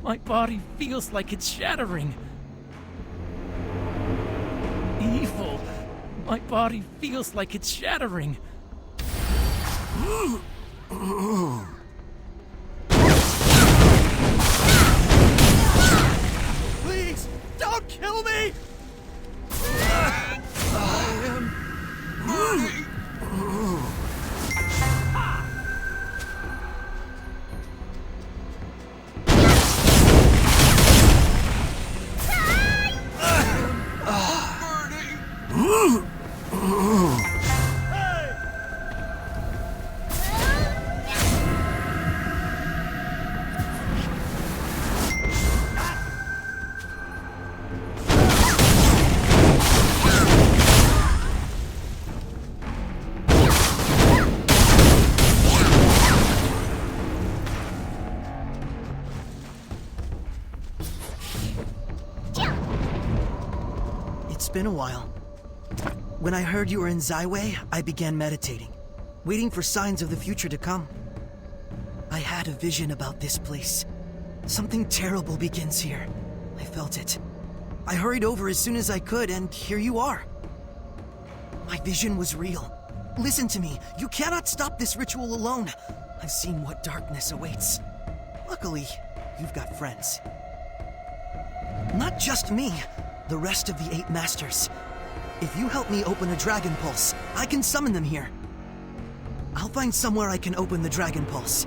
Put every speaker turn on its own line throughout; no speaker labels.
My body feels like it's shattering. Evil. My body feels like it's shattering. Please, don't kill me! I am burning.
It's been a while. When I heard you were in Zyway, I began meditating, waiting for signs of the future to come. I had a vision about this place. Something terrible begins here. I felt it. I hurried over as soon as I could, and here you are. My vision was real. Listen to me. You cannot stop this ritual alone. I've seen what darkness awaits. Luckily, you've got friends. Not just me, the rest of the 8 Masters. If you help me open a Dragon Pulse, I can summon them here. I'll find somewhere I can open the Dragon Pulse.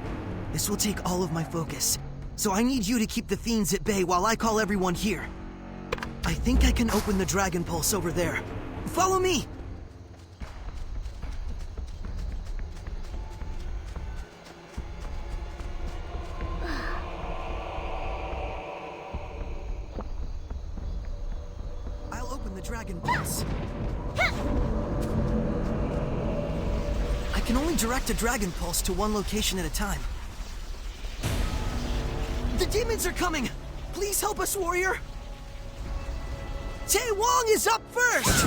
This will take all of my focus, so I need you to keep the fiends at bay while I call everyone here. I think I can open the Dragon Pulse over there. Follow me! I'll open the Dragon Pulse. I can only direct a Dragon Pulse to one location at a time. The demons are coming! Please help us, warrior! Tae Wong is up first!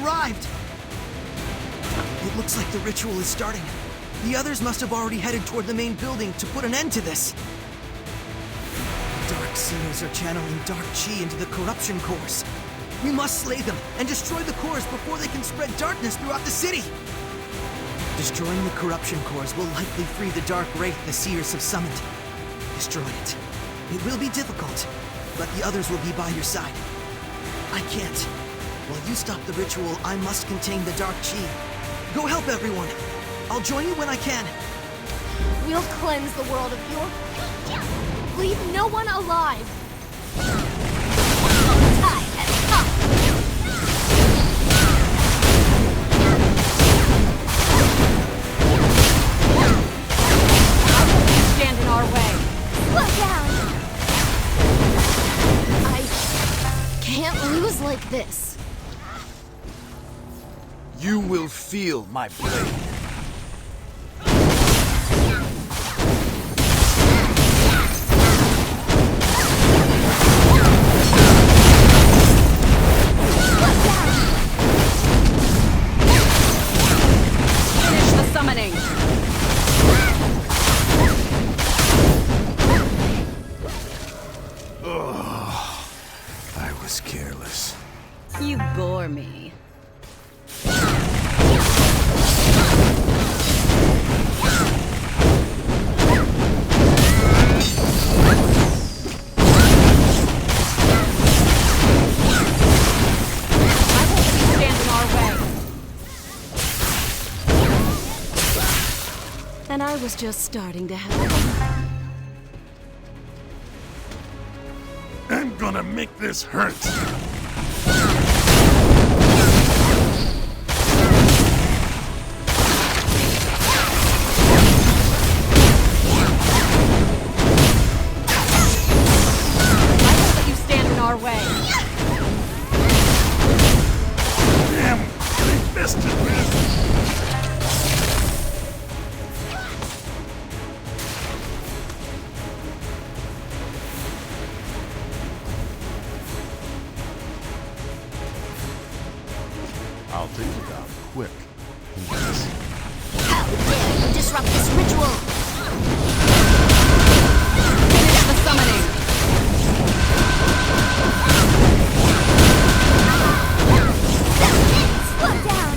arrived! It looks like the ritual is starting. The others must have already headed toward the main building to put an end to this. Dark seers are channeling dark chi into the corruption cores. We must slay them and destroy the cores before they can spread darkness throughout the city. Destroying the corruption cores will likely free the dark wraith the seers have summoned. Destroy it. It will be difficult, but the others will be by your side. I can't. While you stop the ritual, I must contain the dark chi. Go help everyone. I'll join you when I can.
We'll cleanse the world of your... Leave no one alive! Tide has come! Stand in our way! Slow down! I can't lose like this.
You will feel my blade.
You bore me. And I was just starting to help.
I'm gonna make this hurt.
I'll take you down quick.
How dare you disrupt this ritual!
Finish the summoning!
Slow down!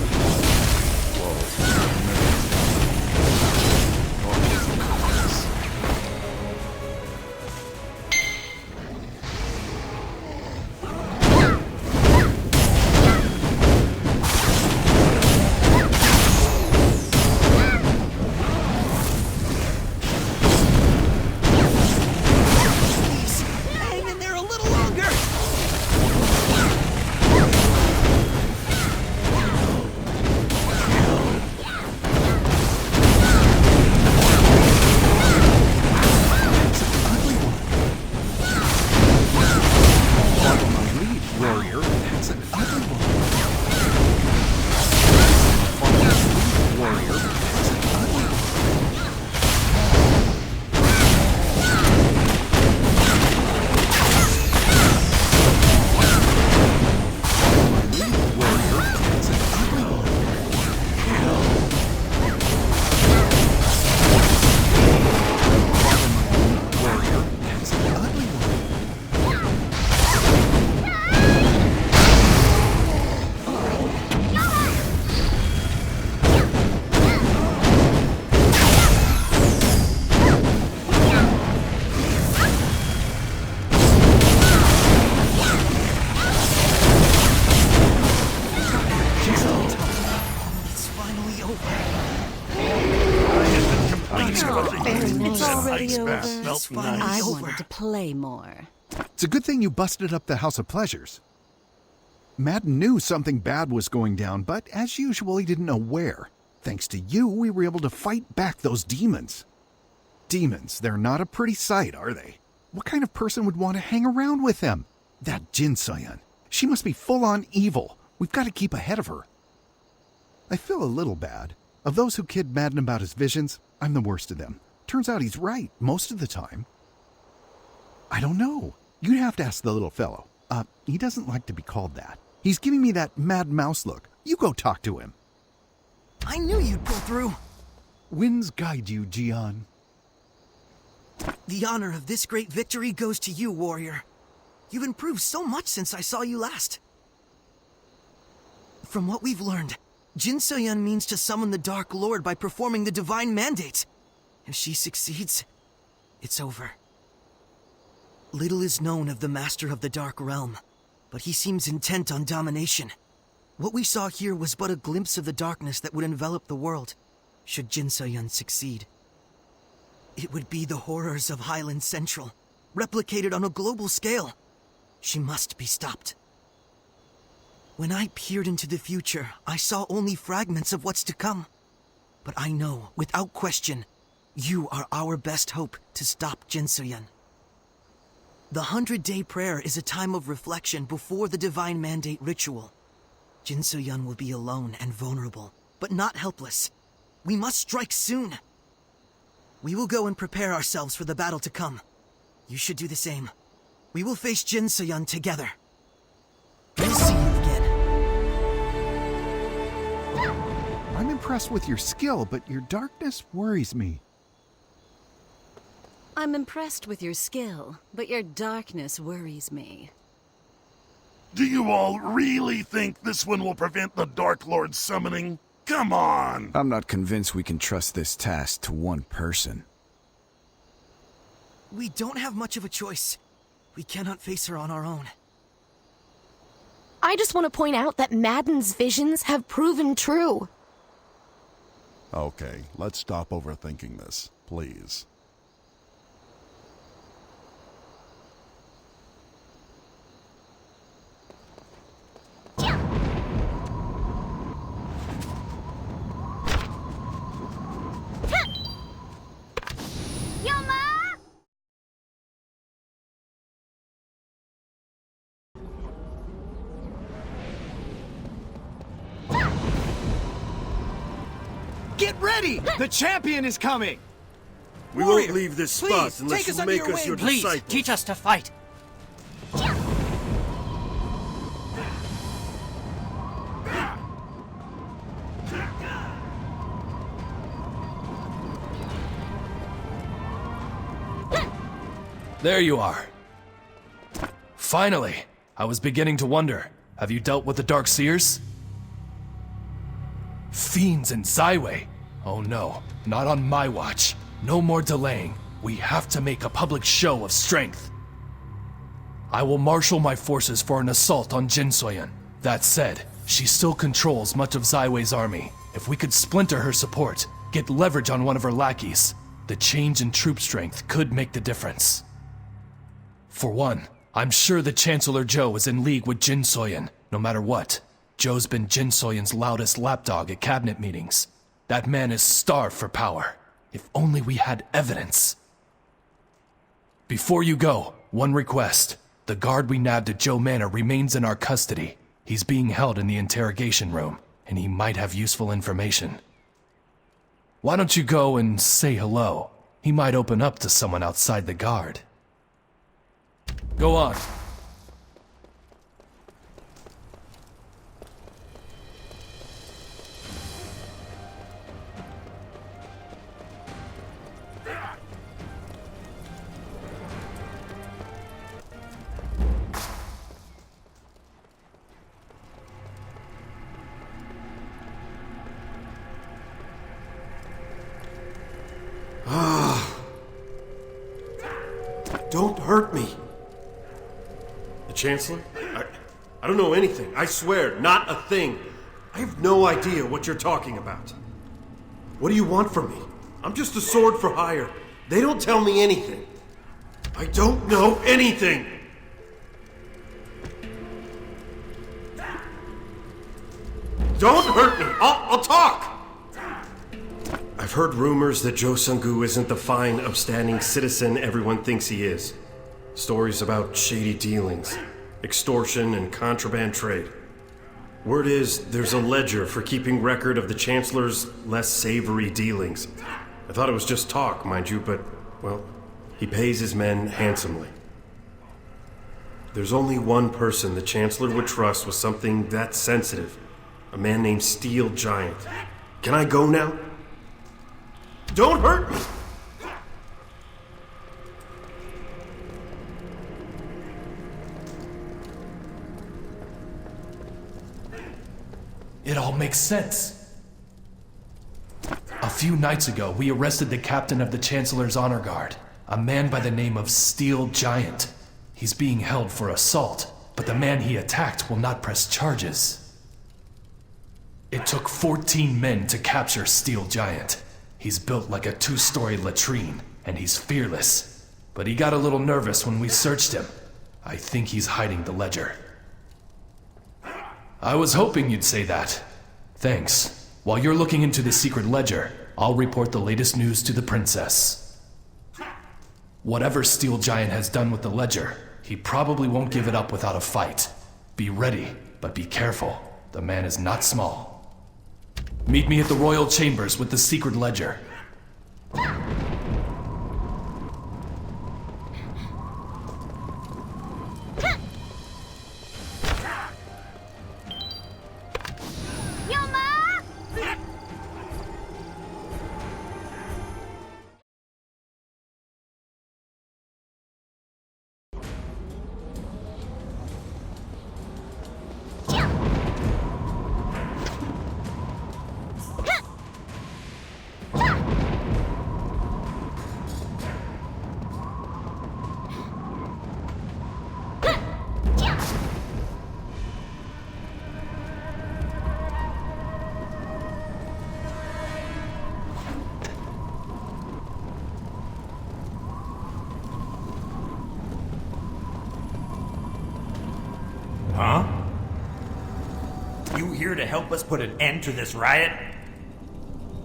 I wanted to play more.
It's a good thing you busted up the House of Pleasures. Madden knew something bad was going down, but as usual, he didn't know where. Thanks to you, we were able to fight back those demons. Demons, they're not a pretty sight, are they? What kind of person would want to hang around with them? That Jin Sayan. She must be full-on evil. We've got to keep ahead of her. I feel a little bad. Of those who kid Madden about his visions, I'm the worst of them. Turns out he's right most of the time. I don't know. You'd have to ask the little fellow. He doesn't like to be called that. He's giving me that mad mouse look. You go talk to him.
I knew you'd pull through.
Winds guide you, Gian.
The honor of this great victory goes to you, warrior. You've improved so much since I saw you last. From what we've learned, Jin So-yun means to summon the Dark Lord by performing the divine mandate. If she succeeds, it's over. Little is known of the Master of the Dark Realm, but he seems intent on domination. What we saw here was but a glimpse of the darkness that would envelop the world, should Jin So-yun succeed. It would be the horrors of Highland Central, replicated on a global scale. She must be stopped. When I peered into the future, I saw only fragments of what's to come. But I know, without question, you are our best hope to stop Jin So-yun. The 100-day prayer is a time of reflection before the divine mandate ritual. Jin So-yun will be alone and vulnerable, but not helpless. We must strike soon. We will go and prepare ourselves for the battle to come. You should do the same. We will face Jin So-yun together. We'll see you again.
I'm impressed with your skill, but your darkness worries me.
I'm impressed with your skill, but your darkness worries me.
Do you all really think this one will prevent the Dark Lord summoning? Come on!
I'm not convinced we can trust this task to one person.
We don't have much of a choice. We cannot face her on our own.
I just want to point out that Madden's visions have proven true.
Okay, let's stop overthinking this, please.
Get ready! The champion is coming!
We won't leave this spot unless you make us your
Please,
disciples.
teach us to fight.
There you are. Finally! I was beginning to wonder, have you dealt with the Dark Seers? Fiends and Zyway? Oh no, not on my watch. No more delaying. We have to make a public show of strength. I will marshal my forces for an assault on Jin So-yun. That said, she still controls much of Zyway's army. If we could splinter her support, get leverage on one of her lackeys, the change in troop strength could make the difference. For one, I'm sure the Chancellor Zhou is in league with Jin So-yun, no matter what. Zhou's been Jin So-yun's loudest lapdog at cabinet meetings. That man is starved for power. If only we had evidence. Before you go, one request. The guard we nabbed at Zhou Manor remains in our custody. He's being held in the interrogation room, and he might have useful information. Why don't you go and say hello? He might open up to someone outside the guard. Go on.
Don't hurt me. The Chancellor? I don't know anything. I swear, not a thing. I have no idea what you're talking about. What do you want from me? I'm just a sword for hire. They don't tell me anything. I don't know anything. Don't hurt me. I'll talk. I've heard rumors that Zhou Sunggu isn't the fine, upstanding citizen everyone thinks he is. Stories about shady dealings, extortion, and contraband trade. Word is, there's a ledger for keeping record of the Chancellor's less savory dealings. I thought it was just talk, mind you, but, well, he pays his men handsomely. There's only one person the Chancellor would trust with something that sensitive. A man named Steel Giant. Can I go now? Don't hurt me!
It all makes sense. A few nights ago, we arrested the captain of the Chancellor's Honor Guard, a man by the name of Steel Giant. He's being held for assault, but the man he attacked will not press charges. It took 14 men to capture Steel Giant. He's built like a 2-story latrine, and he's fearless. But he got a little nervous when we searched him. I think he's hiding the ledger. I was hoping you'd say that. Thanks. While you're looking into the secret ledger, I'll report the latest news to the princess. Whatever Steel Giant has done with the ledger, he probably won't give it up without a fight. Be ready, but be careful. The man is not small. Meet me at the royal chambers with the secret ledger.
Huh? You here to help us put an end to this riot?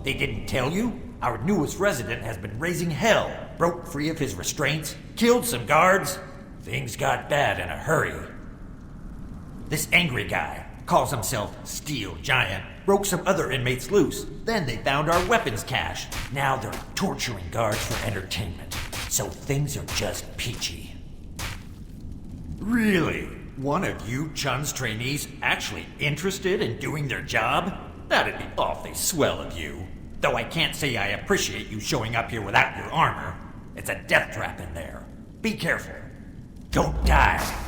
They didn't tell you? Our newest resident has been raising hell, broke free of his restraints, killed some guards. Things got bad in a hurry. This angry guy, calls himself Steel Giant, broke some other inmates loose. Then they found our weapons cache. Now they're torturing guards for entertainment. So things are just peachy. Really? One of you Chun's trainees actually interested in doing their job? That'd be awfully swell of you. Though I can't say I appreciate you showing up here without your armor. It's a death trap in there. Be careful. Don't die.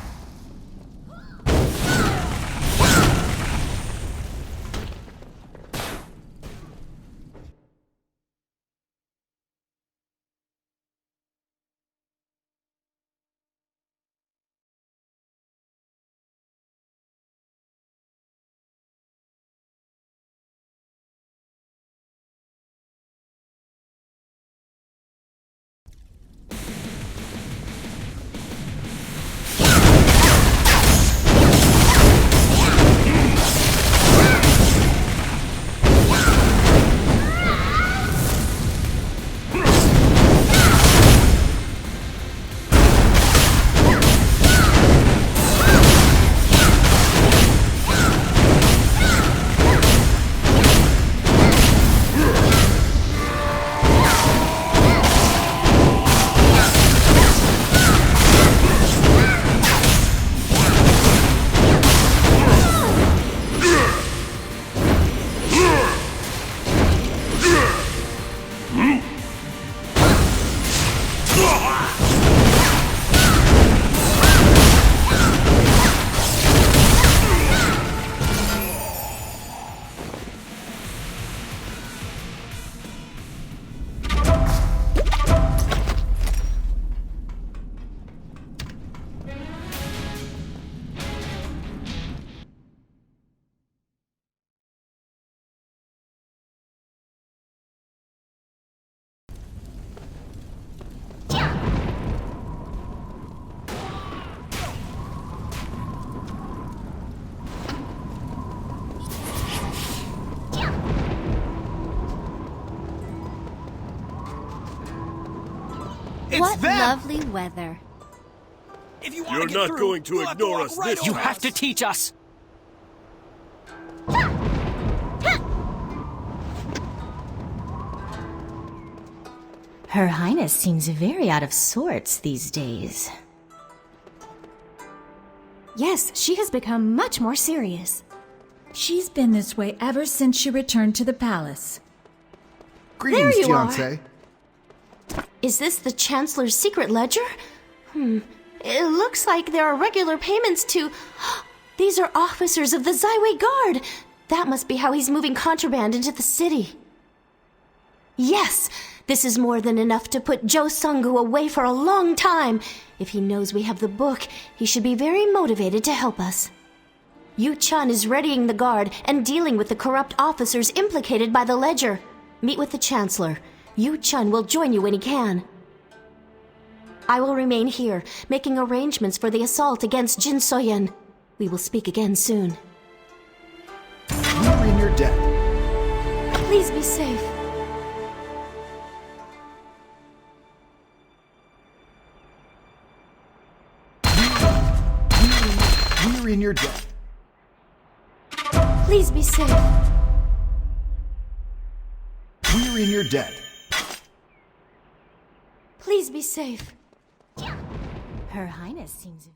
What lovely weather.
If you
You're not going to ignore us this
You
time.
have to teach us.
Her Highness seems very out of sorts these days.
Yes, she has become much more serious.
She's been this way ever since she returned to the palace.
Greetings,
There you
fiancé.
Is this the Chancellor's secret ledger? It looks like there are regular payments to... These are officers of the Zyway Guard! That must be how he's moving contraband into the city. Yes! This is more than enough to put Joe Sungu away for a long time. If he knows we have the book, he should be very motivated to help us. Yu Chun is readying the guard and dealing with the corrupt officers implicated by the ledger. Meet with the Chancellor. Yu Chun will join you when he can. I will remain here, making arrangements for the assault against Jin Soyen. We will speak again soon.
We are in your debt.
Please be safe.
We are in your debt.
Please be safe.
We are in your debt.
Please be safe.
Her Highness seems